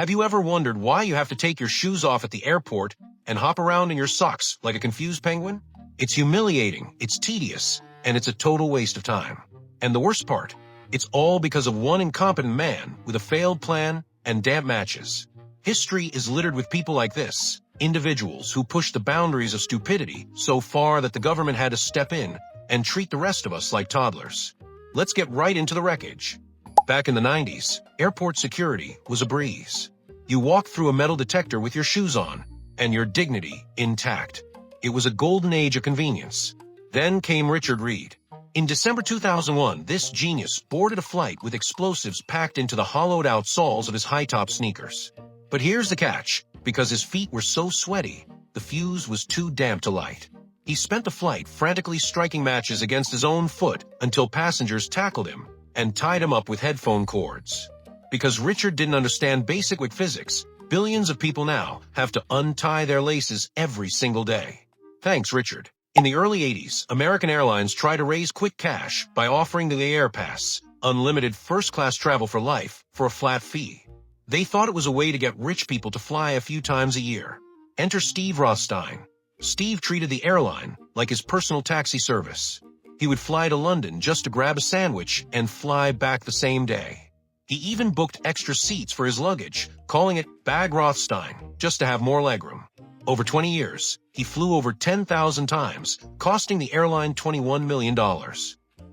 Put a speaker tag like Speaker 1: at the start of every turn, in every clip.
Speaker 1: Have you ever wondered why you have to take your shoes off at the airport and hop around in your socks like a confused penguin? It's humiliating, it's tedious, and it's a total waste of time. And the worst part, it's all because of one incompetent man with a failed plan and damp matches. History is littered with people like this, individuals who push the boundaries of stupidity so far that the government had to step in and treat the rest of us like toddlers. Let's get right into the wreckage. Back in the 90s, airport security was a breeze. You walked through a metal detector with your shoes on, and your dignity intact. It was a golden age of convenience. Then came Richard Reid. In December 2001, this genius boarded a flight with explosives packed into the hollowed-out soles of his high-top sneakers. But here's the catch. Because his feet were so sweaty, the fuse was too damp to light. He spent the flight frantically striking matches against his own foot until passengers tackled him and tied him up with headphone cords. Because Richard didn't understand basic physics, billions of people now have to untie their laces every single day. Thanks, Richard. In the early 80s, American Airlines tried to raise quick cash by offering the Air Pass, unlimited first-class travel for life, for a flat fee. They thought it was a way to get rich people to fly a few times a year. Enter Steve Rothstein. Steve treated the airline like his personal taxi service. He would fly to London just to grab a sandwich and fly back the same day. He even booked extra seats for his luggage, calling it Bag Rothstein, just to have more legroom. Over 20 years, he flew over 10,000 times, costing the airline $21 million.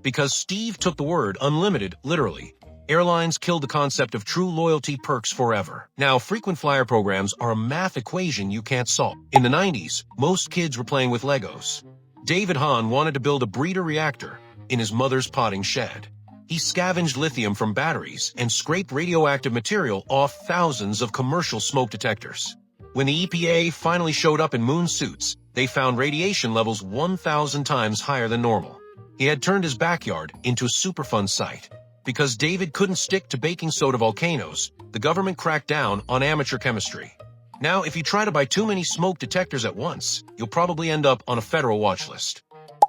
Speaker 1: Because Steve took the word unlimited literally, airlines killed the concept of true loyalty perks forever. Now, frequent flyer programs are a math equation you can't solve. In the 90s, most kids were playing with Legos. David Hahn wanted to build a breeder reactor in his mother's potting shed. He scavenged lithium from batteries and scraped radioactive material off thousands of commercial smoke detectors. When the EPA finally showed up in moon suits, they found radiation levels 1,000 times higher than normal. He had turned his backyard into a Superfund site. Because David couldn't stick to baking soda volcanoes, the government cracked down on amateur chemistry. Now, if you try to buy too many smoke detectors at once, you'll probably end up on a federal watch list.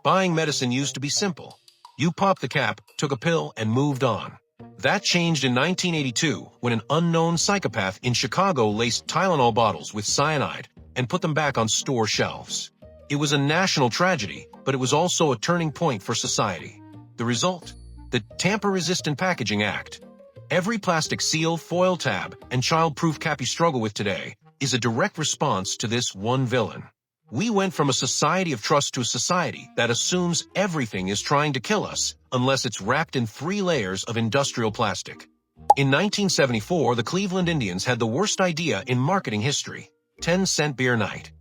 Speaker 1: Buying medicine used to be simple. You popped the cap, took a pill, and moved on. That changed in 1982 when an unknown psychopath in Chicago laced Tylenol bottles with cyanide and put them back on store shelves. It was a national tragedy, but it was also a turning point for society. The result? The Tamper-Resistant Packaging Act. Every plastic seal, foil tab, and child-proof cap you struggle with today is a direct response to this one villain. We went from a society of trust to a society that assumes everything is trying to kill us unless it's wrapped in 3 layers of industrial plastic. In 1974, the Cleveland Indians had the worst idea in marketing history: 10-cent beer night.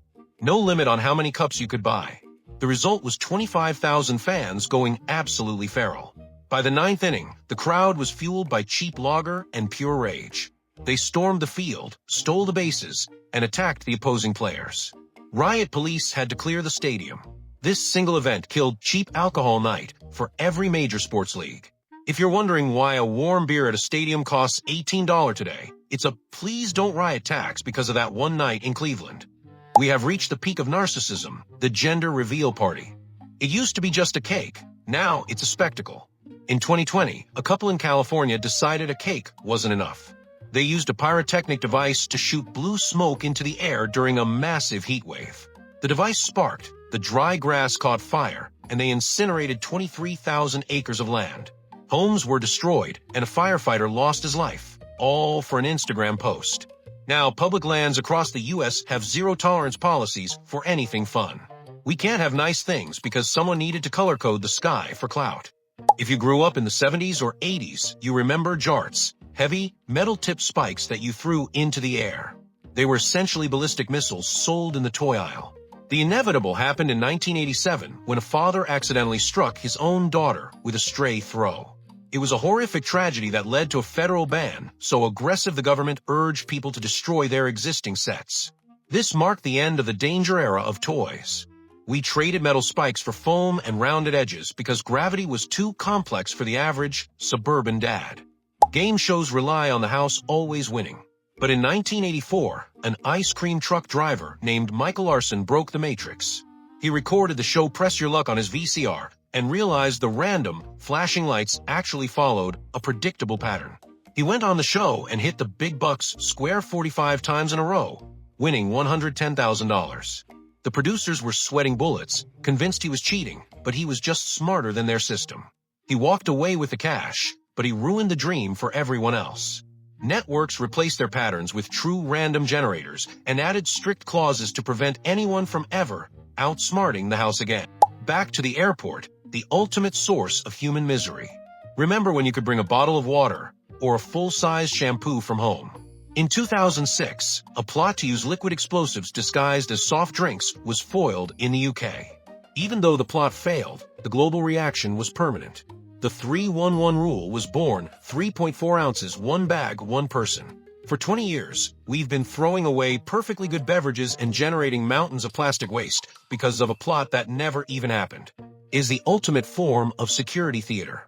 Speaker 1: No limit on how many cups you could buy. The result was 25,000 fans going absolutely feral. By the 9th inning, the crowd was fueled by cheap lager and pure rage. They stormed the field, stole the bases, and attacked the opposing players. Riot police had to clear the stadium. This single event killed cheap alcohol night for every major sports league. If you're wondering why a warm beer at a stadium costs $18 today, it's a please don't riot tax because of that one night in Cleveland. We have reached the peak of narcissism, the gender reveal party. It used to be just a cake. Now it's a spectacle. In 2020, a couple in California decided a cake wasn't enough. They used a pyrotechnic device to shoot blue smoke into the air during a massive heat wave. The device sparked, the dry grass caught fire, and they incinerated 23,000 acres of land. Homes were destroyed, and a firefighter lost his life, all for an Instagram post. Now, public lands across the U.S. have zero-tolerance policies for anything fun. We can't have nice things because someone needed to color code the sky for clout. If you grew up in the 70s or 80s, you remember Jarts, heavy, metal-tipped spikes that you threw into the air. They were essentially ballistic missiles sold in the toy aisle. The inevitable happened in 1987 when a father accidentally struck his own daughter with a stray throw. It was a horrific tragedy that led to a federal ban, so aggressive the government urged people to destroy their existing sets. This marked the end of the danger era of toys. We traded metal spikes for foam and rounded edges because gravity was too complex for the average suburban dad. Game shows rely on the house always winning. But in 1984, an ice cream truck driver named Michael Larson broke the matrix. He recorded the show Press Your Luck on his VCR and realized the random, flashing lights actually followed a predictable pattern. He went on the show and hit the big bucks square 45 times in a row, winning $110,000. The producers were sweating bullets, convinced he was cheating, but he was just smarter than their system. He walked away with the cash, but he ruined the dream for everyone else. Networks replaced their patterns with true random generators and added strict clauses to prevent anyone from ever outsmarting the house again. Back to the airport, the ultimate source of human misery. Remember when you could bring a bottle of water or a full-size shampoo from home? In 2006, a plot to use liquid explosives disguised as soft drinks was foiled in the UK. Even though the plot failed, the global reaction was permanent. The 3-1-1 rule was born: 3.4 ounces, one bag, one person. For 20 years, we've been throwing away perfectly good beverages and generating mountains of plastic waste because of a plot that never even happened. Is the ultimate form of security theater.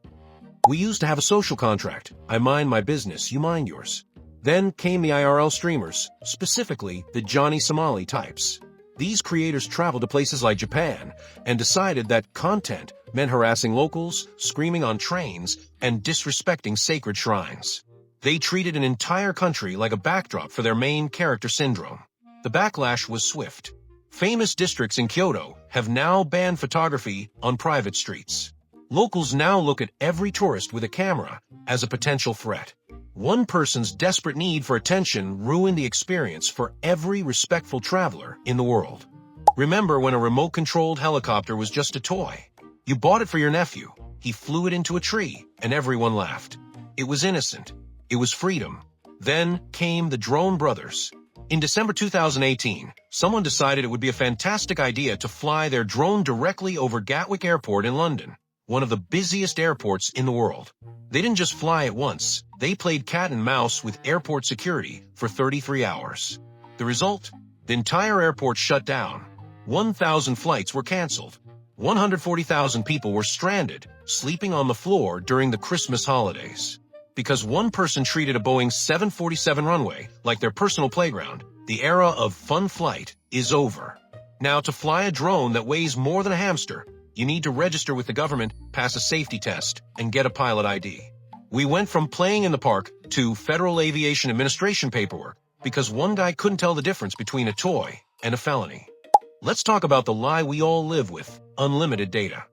Speaker 1: We used to have a social contract. I mind my business, you mind yours. Then came the IRL streamers, specifically the Johnny Somali types. These creators traveled to places like Japan and decided that content meant harassing locals, screaming on trains, and disrespecting sacred shrines. They treated an entire country like a backdrop for their main character syndrome. The backlash was swift. Famous districts in Kyoto have now banned photography on private streets. Locals now look at every tourist with a camera as a potential threat. One person's desperate need for attention ruined the experience for every respectful traveler in the world. Remember when a remote-controlled helicopter was just a toy? You bought it for your nephew. He flew it into a tree, and everyone laughed. It was innocent. It was freedom. Then came the drone brothers. In December 2018, someone decided it would be a fantastic idea to fly their drone directly over Gatwick Airport in London, one of the busiest airports in the world. They didn't just fly it once. They played cat and mouse with airport security for 33 hours. The result? The entire airport shut down. 1,000 flights were canceled. 140,000 people were stranded, sleeping on the floor during the Christmas holidays. Because one person treated a Boeing 747 runway like their personal playground, the era of fun flight is over. Now, to fly a drone that weighs more than a hamster, you need to register with the government, pass a safety test, and get a pilot ID. We went from playing in the park to Federal Aviation Administration paperwork because one guy couldn't tell the difference between a toy and a felony. Let's talk about the lie we all live with: unlimited data.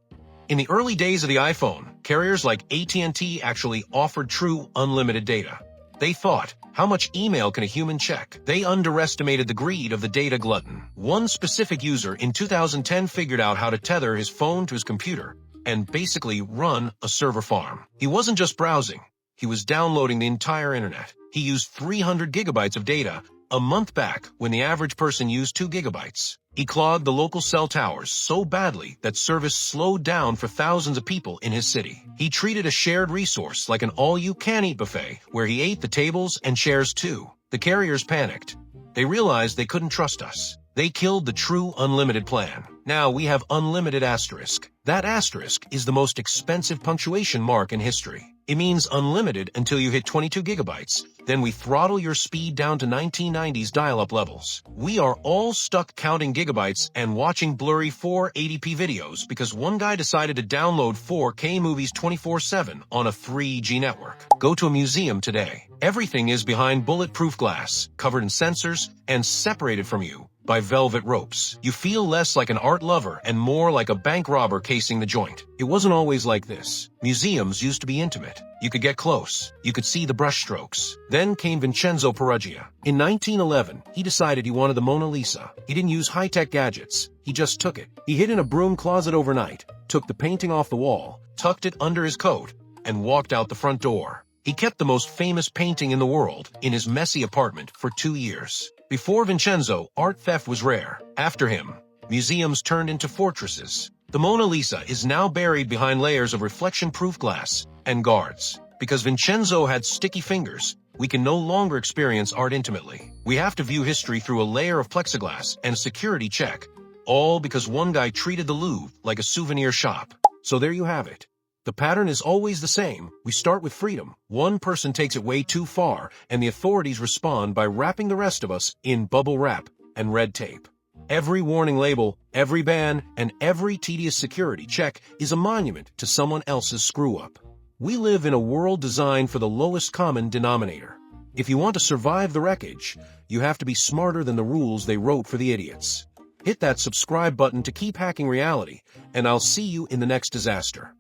Speaker 1: In the early days of the iPhone, carriers like AT&T actually offered true unlimited data. They thought, how much email can a human check? They underestimated the greed of the data glutton. One specific user in 2010 figured out how to tether his phone to his computer and basically run a server farm. He wasn't just browsing. He was downloading the entire internet. He used 300 gigabytes of data a month back when the average person used 2 gigabytes. He clogged the local cell towers so badly that service slowed down for thousands of people in his city. He treated a shared resource like an all-you-can-eat buffet where he ate the tables and chairs too. The carriers panicked. They realized they couldn't trust us. They killed the true unlimited plan. Now we have unlimited asterisk. That asterisk is the most expensive punctuation mark in history. It means unlimited until you hit 22 gigabytes. Then we throttle your speed down to 1990s dial-up levels. We are all stuck counting gigabytes and watching blurry 480p videos because one guy decided to download 4K movies 24/7 on a 3G network. Go to a museum today. Everything is behind bulletproof glass, covered in sensors, and separated from you by velvet ropes. You feel less like an art lover and more like a bank robber casing the joint. It wasn't always like this. Museums used to be intimate. You could get close. You could see the brushstrokes. Then came Vincenzo Peruggia. In 1911, he decided he wanted the Mona Lisa. He didn't use high-tech gadgets. He just took it. He hid in a broom closet overnight, took the painting off the wall, tucked it under his coat, and walked out the front door. He kept the most famous painting in the world in his messy apartment for 2 years. Before Vincenzo, art theft was rare. After him, museums turned into fortresses. The Mona Lisa is now buried behind layers of reflection-proof glass and guards. Because Vincenzo had sticky fingers, we can no longer experience art intimately. We have to view history through a layer of plexiglass and a security check, all because one guy treated the Louvre like a souvenir shop. So there you have it. The pattern is always the same. We start with freedom. One person takes it way too far, and the authorities respond by wrapping the rest of us in bubble wrap and red tape. Every warning label, every ban, and every tedious security check is a monument to someone else's screw-up. We live in a world designed for the lowest common denominator. If you want to survive the wreckage, you have to be smarter than the rules they wrote for the idiots. Hit that subscribe button to keep hacking reality, and I'll see you in the next disaster.